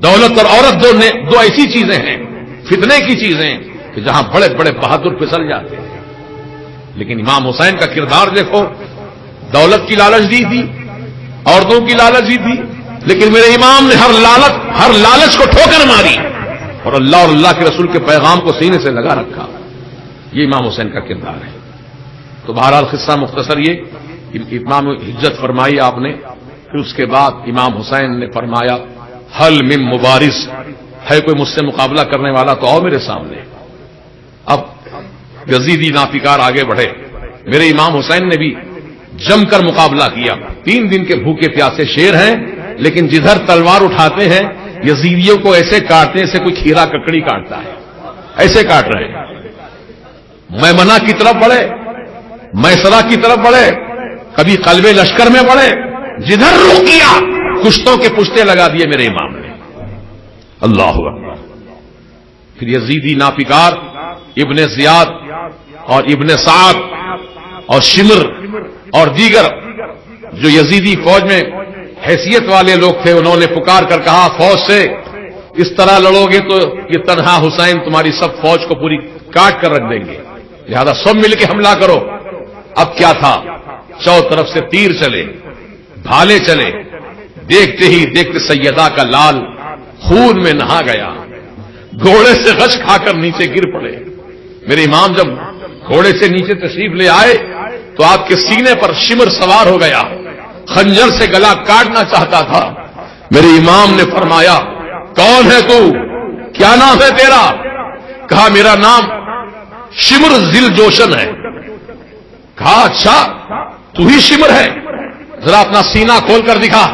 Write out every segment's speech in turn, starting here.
دولت اور عورت دو ایسی چیزیں ہیں، فتنے کی چیزیں کہ جہاں بڑے بڑے بہادر پھسل جاتے ہیں. لیکن امام حسین کا کردار دیکھو، دولت کی لالچ دی تھی، عورتوں کی لالچ دی تھی، لیکن میرے امام نے ہر لالچ کو ٹھوکر ماری اور اللہ اور اللہ کے رسول کے پیغام کو سینے سے لگا رکھا. یہ امام حسین کا کردار ہے. تو بہرحال قصہ مختصر یہ امام حجت فرمائی آپ نے. پھر اس کے بعد امام حسین نے فرمایا حل من مبارز، ہے کوئی مجھ سے مقابلہ کرنے والا تو آؤ میرے سامنے. اب یزیدی ناپیکار آگے بڑھے. میرے امام حسین نے بھی جم کر مقابلہ کیا. 3 دن کے بھوکے پیاسے شیر ہیں، لیکن جدھر تلوار اٹھاتے ہیں یزیدیوں کو ایسے کاٹتے ہیں جیسے کوئی کھیرا ککڑی کاٹتا ہے، ایسے کاٹ رہے ہیں. میمنہ کی طرف بڑھے، میسرہ کی طرف بڑھے، کبھی قلب لشکر میں بڑھے، جدھر رخ کیا کشتوں کے پشتے لگا دیے میرے امام نے. اللہ اکبر. پھر یزیدی ناپیکار ابن زیاد اور ابن سعد اور شمر اور دیگر جو یزیدی فوج میں حیثیت والے لوگ تھے، انہوں نے پکار کر کہا فوج سے اس طرح لڑو گے تو یہ تنہا حسین تمہاری سب فوج کو پوری کاٹ کر رکھ دیں گے، لہذا سب مل کے حملہ کرو. اب کیا تھا، چاروں طرف سے تیر چلے، بھالے چلے. دیکھتے ہی دیکھتے سیدہ کا لال خون میں نہا گیا، گھوڑے سے غش کھا کر نیچے گر پڑے. میرے امام جب گھوڑے سے نیچے تشریف لے آئے تو آپ کے سینے پر شمر سوار ہو گیا، خنجر سے گلا کاٹنا چاہتا تھا. میرے امام نے فرمایا کون ہے تو، کیا نام ہے تیرا؟ کہا میرا نام شمر ذل جوشن ہے. کہا اچھا تو ہی شمر ہے، ذرا اپنا سینہ کھول کر دکھا.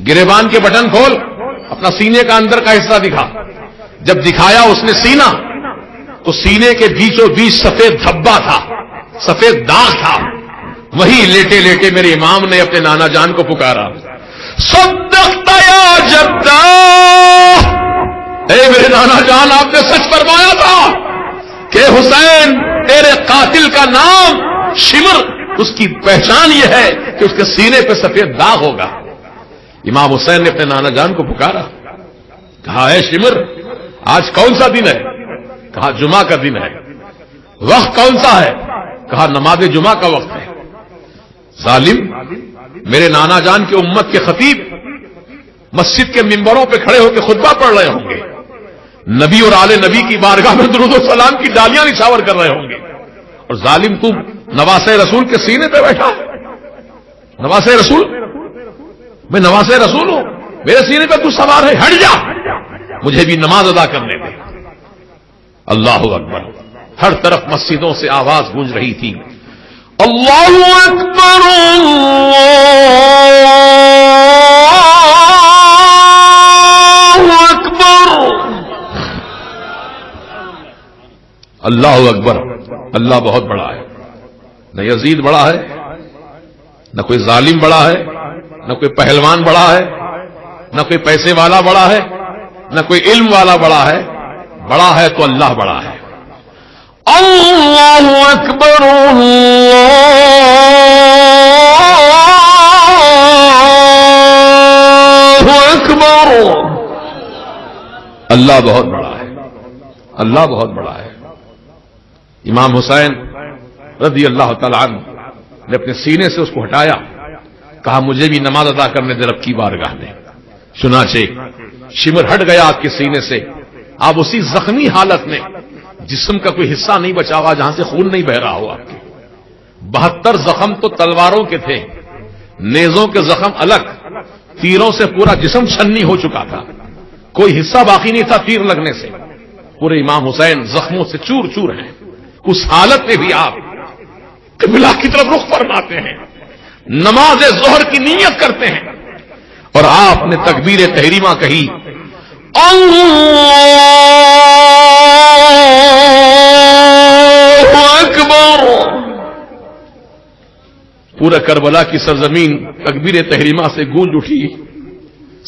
گریبان کے بٹن کھول، اپنا سینے کا اندر کا حصہ دکھا. جب دکھایا اس نے سینہ تو سینے کے بیچوں بیچ سفید دھبا تھا، سفید داغ تھا. وہی لیٹے لیٹے میرے امام نے اپنے نانا جان کو پکارا صدقت یا جدہ، اے میرے نانا جان آپ نے سچ فرمایا تھا کہ حسین تیرے قاتل کا نام شمر، اس کی پہچان یہ ہے کہ اس کے سینے پہ سفید داغ ہوگا. امام حسین نے اپنے نانا جان کو پکارا، کہا اے شمر آج کون سا دن ہے؟ کہا جمعہ کا دن ہے. وقت کون سا ہے؟ کہا نماز جمعہ کا وقت ہے. ظالم، میرے نانا جان کی امت کے خطیب مسجد کے ممبروں پہ کھڑے ہو کے خطبہ پڑھ رہے ہوں گے، نبی اور آل نبی کی بارگاہ میں درود و سلام کی ڈالیاں نچھاور کر رہے ہوں گے، اور ظالم تم نواسے رسول کے سینے پہ بیٹھا. نواسے رسول، میں نواسے رسول ہوں، میرے سینے پہ تو سوار ہے، ہٹ جا، مجھے بھی نماز ادا کرنے دے. اللہ اکبر. ہر طرف مسجدوں سے آواز گونج رہی تھی، اللہ اکبر اللہ اکبر اللہ اکبر. اللہ بہت بڑا ہے، نہ یزید بڑا ہے، نہ کوئی ظالم بڑا ہے، نہ کوئی پہلوان بڑا ہے، نہ کوئی پیسے والا بڑا ہے، نہ کوئی علم والا بڑا ہے. بڑا ہے تو اللہ بڑا ہے. اللہ اکبر اللہ اکبر. اللہ بہت بڑا ہے، اللہ بہت بڑا ہے. امام حسین رضی اللہ تعالی عنہ نے اپنے سینے سے اس کو ہٹایا، کہا مجھے بھی نماز ادا کرنے دے رب کی بارگاہ میں. چنانچہ شمر ہٹ گیا آپ کے سینے سے. آپ اسی زخمی حالت میں، جسم کا کوئی حصہ نہیں بچا ہوا جہاں سے خون نہیں بہ رہا ہو. آپ کے 72 زخم تو تلواروں کے تھے، نیزوں کے زخم الگ، تیروں سے پورا جسم چھنی ہو چکا تھا، کوئی حصہ باقی نہیں تھا تیر لگنے سے. پورے امام حسین زخموں سے چور چور ہیں. اس حالت میں بھی آپ قبلہ کی طرف رخ فرماتے ہیں، نماز ظہر کی نیت کرتے ہیں، اور آپ نے تکبیر تحریمہ کہی اللہ اکبر. پورا کربلا کی سرزمین تکبیر تحریمہ سے گونج اٹھی.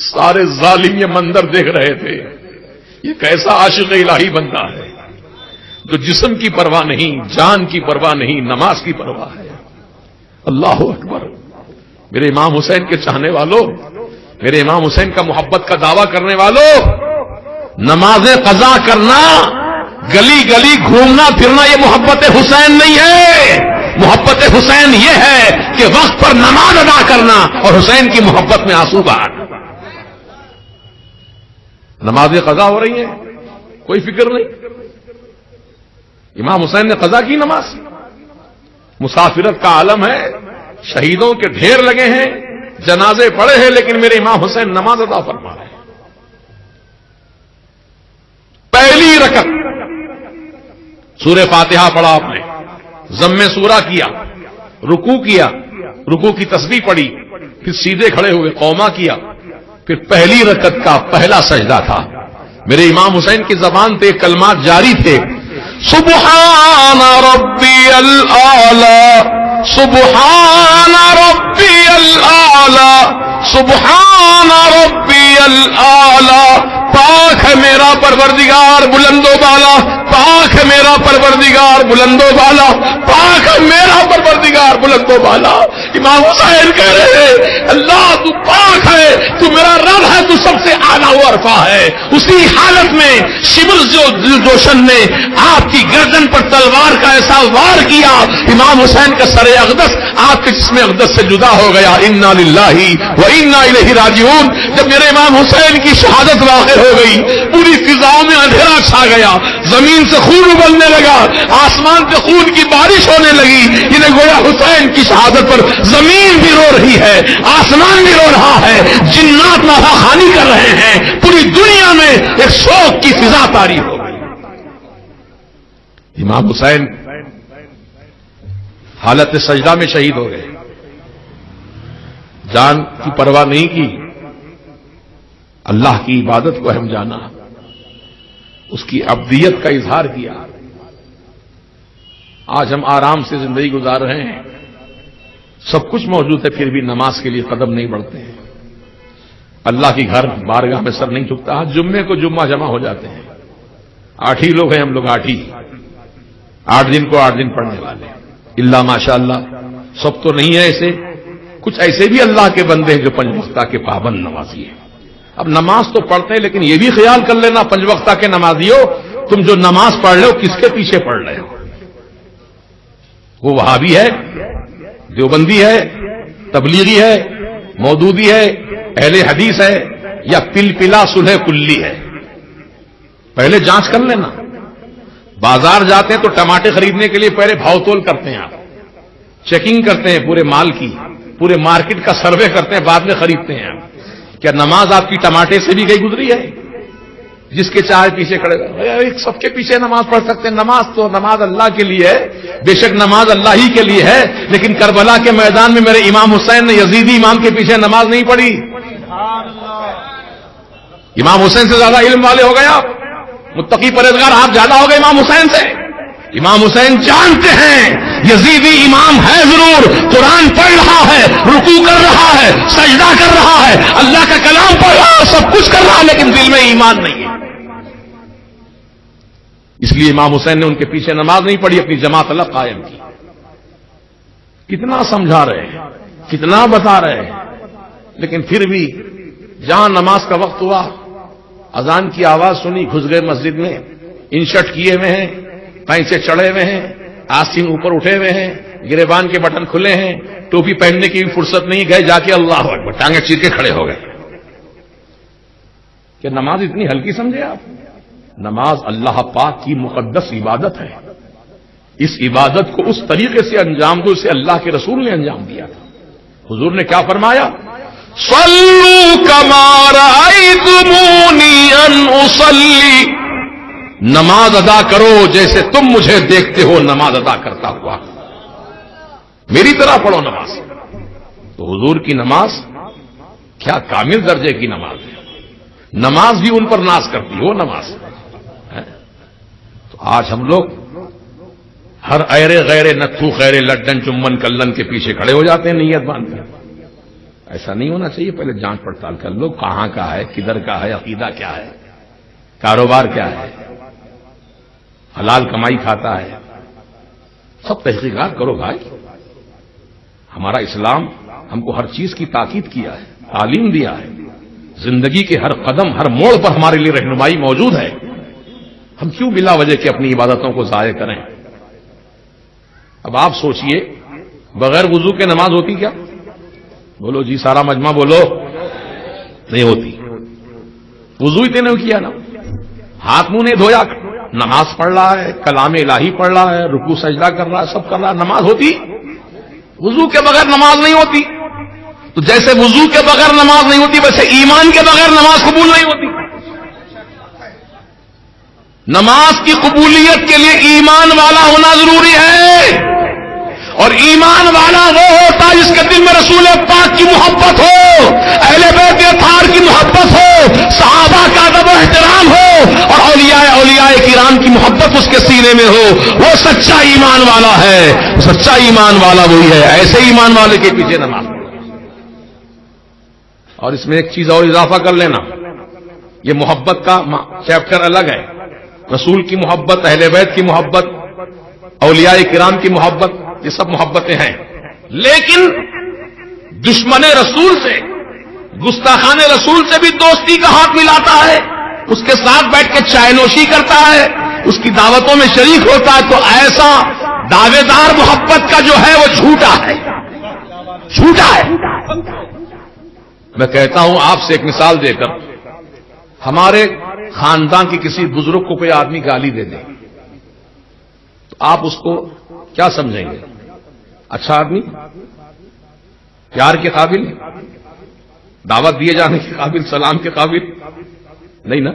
سارے ظالم یہ منظر دیکھ رہے تھے. یہ کیسا عاشق الہی بندہ ہے جو جسم کی پرواہ نہیں، جان کی پرواہ نہیں، نماز کی پرواہ ہے. اللہ اکبر. میرے امام حسین کے چاہنے والوں، میرے امام حسین کا محبت کا دعویٰ کرنے والوں، نمازیں قضا کرنا، گلی گلی گھومنا پھرنا، یہ محبت حسین نہیں ہے. محبت حسین یہ ہے کہ وقت پر نماز ادا کرنا اور حسین کی محبت میں آنسو بہانا. نمازیں قضا ہو رہی ہیں، کوئی فکر نہیں. امام حسین نے قضا کی نماز. مسافرت کا عالم ہے، شہیدوں کے ڈھیر لگے ہیں، جنازے پڑے ہیں، لیکن میرے امام حسین نماز ادا فرما رہے ہیں. پہلی رکعت سورہ فاتحہ پڑھا آپ نے، ضم سورہ کیا، رکوع کیا، رکوع کی تسبیح پڑھی، پھر سیدھے کھڑے ہوئے قوما کیا، پھر پہلی رکعت کا پہلا سجدہ تھا. میرے امام حسین کی زبان پہ کلمات جاری تھے، سبحان ربی الاعلی، سبحان ربی الاعلی، سبحان ربی الاعلی. پاک ہے میرا پروردگار بلند و بالا، پاک ہے میرا پروردگار بلند و بالا، پاک ہے میرا پروردگار بلند و بالا. امام حسین کہہ رہے ہیں اللہ تو پاک ہے، تو میرا رب ہے، تو سب سے اعلیٰ و عرفہ ہے. اسی حالت میں شبل جوشن نے آپ کی گردن پر تلوار کا ایسا وار کیا، امام حسین کا سر اقدس آپ کے جسم اقدس سے جدا ہو گیا. انا للہ و انا الیہ راجعون. جب میرے امام حسین کی شہادت واقع ہو گئی، پوری فضاؤں میں اندھیرا چھا گیا، زمین سے خون ابلنے لگا، آسمان سے خون کی بارش ہونے لگی. انہیں گویا حسین کی شہادت پر زمین بھی رو رہی ہے، آسمان بھی رو رہا ہے، جنات نافہ خوانی کر رہے ہیں، پوری دنیا میں ایک شوق کی فضا طاری ہو گئی. امام حسین حالت سجدہ میں شہید ہو گئے، جان کی پرواہ نہیں کی، اللہ کی عبادت کو اہم جانا، اس کی عبدیت کا اظہار کیا. آج ہم آرام سے زندگی گزار رہے ہیں، سب کچھ موجود ہے، پھر بھی نماز کے لیے قدم نہیں بڑھتے ہیں. اللہ کی گھر بارگاہ میں سر نہیں جھکتا. آج جمعے کو جمعہ جمع ہو جاتے ہیں، 8 ہی لوگ ہیں ہم لوگ، 8 ہی، 8 دن کو 8 دن پڑھنے والے. اللہ ماشاء اللہ سب تو نہیں ہے ایسے، کچھ ایسے بھی اللہ کے بندے ہیں جو 5 وقتہ کے پابند نمازی ہیں. اب نماز تو پڑھتے ہیں، لیکن یہ بھی خیال کر لینا 5 وقتہ کے نمازیوں، تم جو نماز پڑھ رہے ہو کس کے پیچھے پڑھ رہے ہو؟ وہ وہابی ہے، دیوبندی ہے، تبلیغی ہے، مودودی ہے، اہل حدیث ہے، یا پلپلا صلح کلی ہے؟ پہلے جانچ کر لینا. بازار جاتے ہیں تو ٹماٹر خریدنے کے لیے پہلے بھاؤ تول کرتے ہیں، آپ چیکنگ کرتے ہیں پورے مال کی، پورے مارکیٹ کا سروے کرتے ہیں، بعد میں خریدتے ہیں. کیا نماز آپ کی ٹماٹر سے بھی گئی گزری ہے؟ جس کے چاہے پیچھے کھڑے گئے، سب کے پیچھے نماز پڑھ سکتے ہیں. نماز اللہ کے لیے ہے، بے شک نماز اللہ ہی کے لیے ہے، لیکن کربلا کے میدان میں میرے امام حسین نے یزیدی امام کے پیچھے نماز نہیں پڑھی. امام حسین سے زیادہ علم والے ہو گئے آپ، متقی پرہیزگار آپ زیادہ ہو گئے امام حسین سے. امام حسین جانتے ہیں یزیدی امام ہے ضرور، قرآن پڑھ رہا ہے، رکوع کر رہا ہے، سجدہ کر رہا ہے، اللہ کا کلام پڑھ رہا ہے، سب کچھ کر رہا ہے، لیکن دل میں ایمان نہیں ہے. اس لیے امام حسین نے ان کے پیچھے نماز نہیں پڑھی، اپنی جماعت الگ قائم کی. کتنا سمجھا رہے ہیں، کتنا بتا رہے ہیں، لیکن پھر بھی جہاں نماز کا وقت ہوا، اذان کی آواز سنی، گھس گئے مسجد میں، انشرٹ کیے ہوئے ہیں، پینسے چڑھے ہوئے ہیں، آستین اوپر اٹھے ہوئے ہیں، گریبان کے بٹن کھلے ہیں، ٹوپی پہننے کی بھی فرصت نہیں، گئے جا کے اللہ اکبر ٹانگیں چیر کے کھڑے ہو گئے. کہ نماز اتنی ہلکی سمجھے آپ؟ نماز اللہ پاک کی مقدس عبادت ہے. اس عبادت کو اس طریقے سے انجام دو اسے اللہ کے رسول نے انجام دیا تھا. حضور نے کیا فرمایا؟ صلوا کما رأیتمونی ان اصلی، نماز ادا کرو جیسے تم مجھے دیکھتے ہو نماز ادا کرتا ہوا، میری طرح پڑھو نماز. تو حضور کی نماز کیا کامل درجے کی نماز ہے. نماز بھی ان پر ناز کرتی ہو نماز. تو آج ہم لوگ ہر ایرے غیرے نتھو خیرے لڈن چمن کلن کے پیچھے کھڑے ہو جاتے ہیں نیت باندھ کر. ایسا نہیں ہونا چاہیے. پہلے جانچ پڑتال کر لو کہاں کا ہے، کدھر کا ہے، عقیدہ کیا ہے، کاروبار کیا ہے، حلال کمائی کھاتا ہے. سب تحقیقات کرو بھائی. ہمارا اسلام ہم کو ہر چیز کی تاکید کیا ہے، تعلیم دیا ہے. زندگی کے ہر قدم ہر موڑ پر ہمارے لیے رہنمائی موجود ہے. ہم کیوں بلا وجہ کے اپنی عبادتوں کو ضائع کریں؟ اب آپ سوچئے بغیر وضو کے نماز ہوتی کیا؟ بولو جی، سارا مجمع بولو. نہیں ہوتی. وضو ہی نہیں کیا نا، ہاتھ منہ نہیں دھویا، نماز پڑھ رہا ہے، کلام الہی پڑھ رہا ہے، رکوع سجدہ کر رہا ہے، سب کر رہا ہے، نماز ہوتی؟ وضو کے بغیر نماز نہیں ہوتی. تو جیسے وضو کے بغیر نماز نہیں ہوتی، ویسے ایمان کے بغیر نماز قبول نہیں ہوتی. نماز کی قبولیت کے لیے ایمان والا ہونا ضروری ہے، اور ایمان والا وہ ہوتا ہے جس کے دل میں رسول پاک کی محبت ہو، اہل بیت اطہار کی محبت ہو، صحابہ کا ادب و احترام ہو، اور اولیاء کرام کی محبت اس کے سینے میں ہو. وہ سچا ایمان والا ہے. سچا ایمان والا وہی ہے. ایسے ایمان والے کے پیچھے نماز. اور اس میں ایک چیز اور اضافہ کر لینا، یہ محبت کا چیپٹر الگ ہے. رسول کی محبت، اہل بیت کی محبت، اولیاء کرام کی محبت، یہ سب محبتیں ہیں. لیکن دشمن رسول سے، گستاخان رسول سے بھی دوستی کا ہاتھ ملاتا ہے، اس کے ساتھ بیٹھ کے چائے نوشی کرتا ہے، اس کی دعوتوں میں شریک ہوتا ہے، تو ایسا دعوے دار محبت کا جو ہے وہ جھوٹا ہے. جھوٹا ہے. میں کہتا ہوں آپ سے ایک مثال دے کر، ہمارے خاندان کی کسی بزرگ کو کوئی آدمی گالی دے دے تو آپ اس کو کیا سمجھیں گے؟ اچھا آدمی، پیار کے قابل، دعوت دیے جانے کے قابل، سلام کے قابل نہیں نا.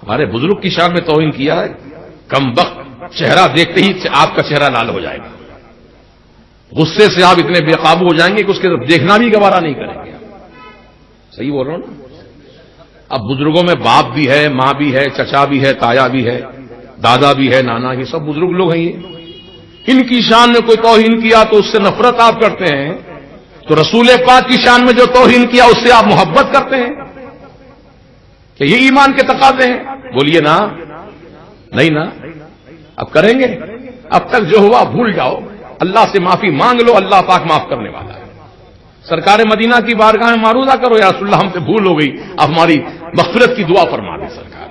ہمارے بزرگ کی شان میں توہین کیا ہے، کم وقت چہرہ دیکھتے ہی آپ کا چہرہ لال ہو جائے گا. غصے سے آپ اتنے بے قابو ہو جائیں گے کہ اس کے طرف دیکھنا بھی گوارا نہیں کریں گے. صحیح بول رہا ہوں نا؟ اب بزرگوں میں باپ بھی ہے، ماں بھی ہے، چچا بھی ہے، تایا بھی ہے، دادا بھی ہے، نانا، یہ سب بزرگ لوگ ہیں. ان کی شان میں کوئی توہین کیا تو اس سے نفرت آپ کرتے ہیں، تو رسول پاک کی شان میں جو توہین کیا اس سے آپ محبت کرتے ہیں. کہ یہ ایمان کے تقاضے ہیں؟ بولیے نا. نہیں نا. اب کریں گے؟ اب تک جو ہوا بھول جاؤ، اللہ سے معافی مانگ لو، اللہ پاک معاف کرنے والا ہے. سرکار مدینہ کی بارگاہ میں معروضہ کرو، یا رسول اللہ ہم سے بھول ہو گئی، اب ہماری مغفرت کی دعا فرما دے سرکار.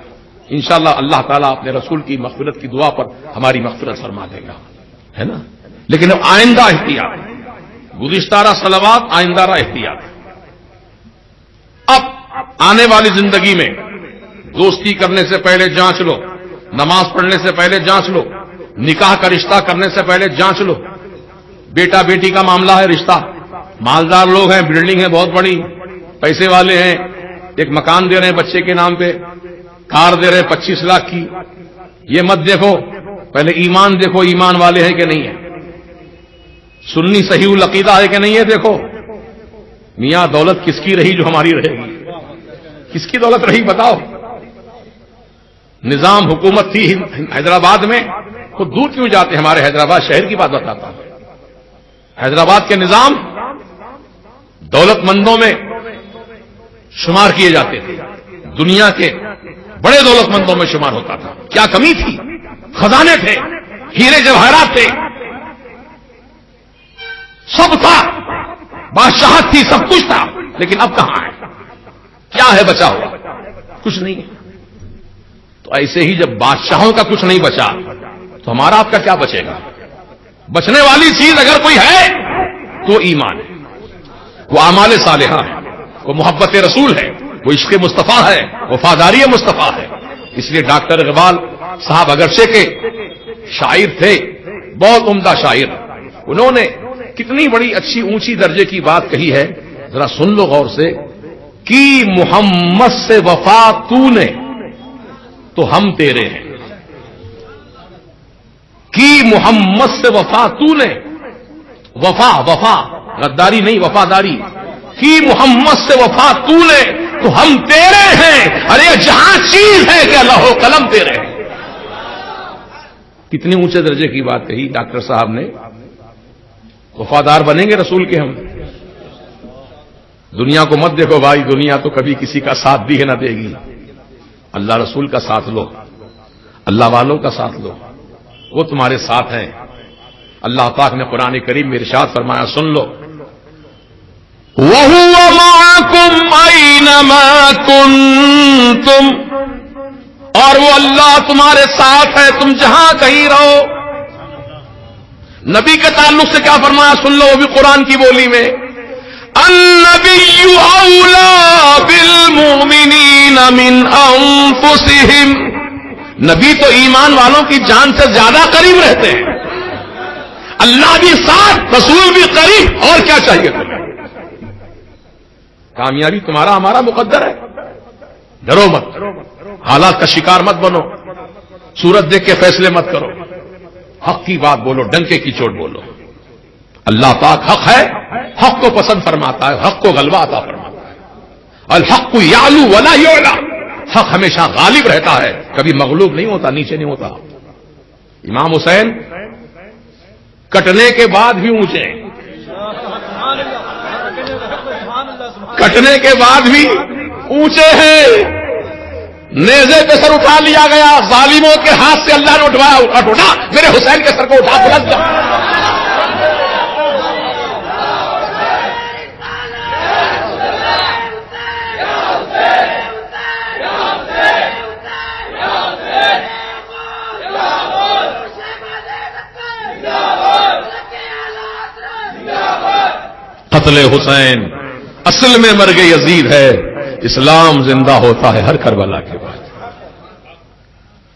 انشاءاللہ اللہ تعالیٰ اپنے رسول کی مغفرت کی دعا پر ہماری مغفرت فرما دے گا، ہے نا. لیکن اب آئندہ احتیاط، گزشتہ صلوات، آئندہ احتیاط. اب آنے والی زندگی میں دوستی کرنے سے پہلے جانچ لو، نماز پڑھنے سے پہلے جانچ لو، نکاح کا رشتہ کرنے سے پہلے جانچ لو. بیٹا بیٹی کا معاملہ ہے، رشتہ، مالدار لوگ ہیں، بلڈنگ ہے بہت بڑی، پیسے والے ہیں، ایک مکان دے رہے ہیں بچے کے نام پہ، کار دے رہے ہیں 25 لاکھ کی. یہ مت دیکھو، پہلے ایمان دیکھو، ایمان والے ہیں کہ نہیں ہے، سنی صحیح العقیدہ ہے کہ نہیں ہے. دیکھو میاں دولت کس کی رہی جو ہماری رہے گی؟ کس کی دولت رہی بتاؤ؟ نظام حکومت تھی حیدرآباد میں، خود دور کیوں جاتے؟ ہمارے حیدرآباد شہر کی بات بتاتا ہوں. حیدرآباد کے نظام دولت مندوں میں شمار کیے جاتے تھے، دنیا کے بڑے دولت مندوں میں شمار ہوتا تھا. کیا کمی تھی؟ خزانے تھے، ہیرے جواہرات تھے، سب تھا، بادشاہت تھی، سب کچھ تھا. لیکن اب کہاں ہے؟ کیا ہے بچا ہوا؟ کچھ نہیں ہے. تو ایسے ہی جب بادشاہوں کا کچھ نہیں بچا تو ہمارا آپ کا کیا بچے گا؟ بچنے والی چیز اگر کوئی ہے تو ایمان ہے، وہ اعمال صالحہ ہے، وہ محبت رسول ہے، وہ عشق مصطفیٰ ہے، وفاداری مصطفیٰ ہے. اس لیے ڈاکٹر اقبال صاحب اگرچہ کے شاعر تھے، بہت عمدہ شاعر، انہوں نے کتنی بڑی اچھی اونچی درجے کی بات کہی ہے، ذرا سن لو غور سے. کی محمد سے وفا تو نے تو ہم تیرے ہیں. کی محمد سے وفا تو نے، وفا وفا غداری نہیں، وفاداری. کی محمد سے وفا تو نے تو ہم تیرے ہیں. ارے جہاں چیز ہے کہ اللہ و قلم تیرے ہیں. کتنے اونچے درجے کی بات کہی ڈاکٹر صاحب نے. وفادار بنیں گے رسول کے ہم. دنیا کو مت دیکھو بھائی، دنیا تو کبھی کسی کا ساتھ بھی ہے نہ دے گی. اللہ رسول کا ساتھ لو، اللہ والوں کا ساتھ لو، وہ تمہارے ساتھ ہیں. اللہ پاک نے قرآن کریم میں ارشاد فرمایا، سن لو، وَهُوَ مَعَكُمْ أَيْنَمَا كُنتُمْ، اور وہ اللہ تمہارے ساتھ ہے تم جہاں کہیں رہو. نبی کے تعلق سے کیا فرمایا سن لو، وہ بھی قرآن کی بولی میں، النبی اولا بالمؤمنین من انفسہم، نبی تو ایمان والوں کی جان سے زیادہ قریب رہتے ہیں. اللہ بھی ساتھ، رسول بھی قریب، اور کیا چاہیے تمہیں؟ کامیابی تمہارا ہمارا مقدر ہے. ڈرو مت، حالات کا شکار مت بنو، صورت دیکھ کے فیصلے مت کرو، حق کی بات بولو، ڈنکے کی چوٹ بولو. اللہ پاک حق ہے، حق کو پسند فرماتا ہے، حق کو غلبہ عطا فرماتا ہے. الحق یعلو ولا یعلی، حق ہمیشہ غالب رہتا ہے، کبھی مغلوب نہیں ہوتا، نیچے نہیں ہوتا. امام حسین کٹنے کے بعد بھی اونچے، کٹنے کے بعد بھی اونچے ہیں. نیزے پہ سر اٹھا لیا گیا، ظالموں کے ہاتھ سے اللہ نے اٹھوایا، اٹھا میرے حسین کے سر کو اٹھا بلند کر. قتل حسین اصل میں مرگ یزید ہے، اسلام زندہ ہوتا ہے ہر کربلا کے بعد.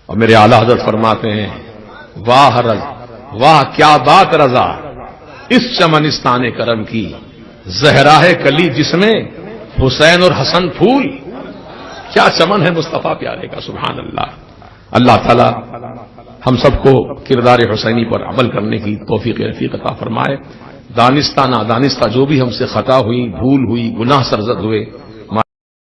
اور میرے اعلی حضرت فرماتے ہیں، واہ رضا، واہ کیا بات رضا، اس چمنستان کرم کی زہرا ہے کلی جس میں حسین اور حسن پھول. کیا چمن ہے مصطفیٰ پیارے کا، سبحان اللہ. اللہ تعالی ہم سب کو کردار حسینی پر عمل کرنے کی توفیق رفیق عطا فرمائے. دانستہ نادانستہ جو بھی ہم سے خطا ہوئی، بھول ہوئی، گناہ سرزد ہوئے،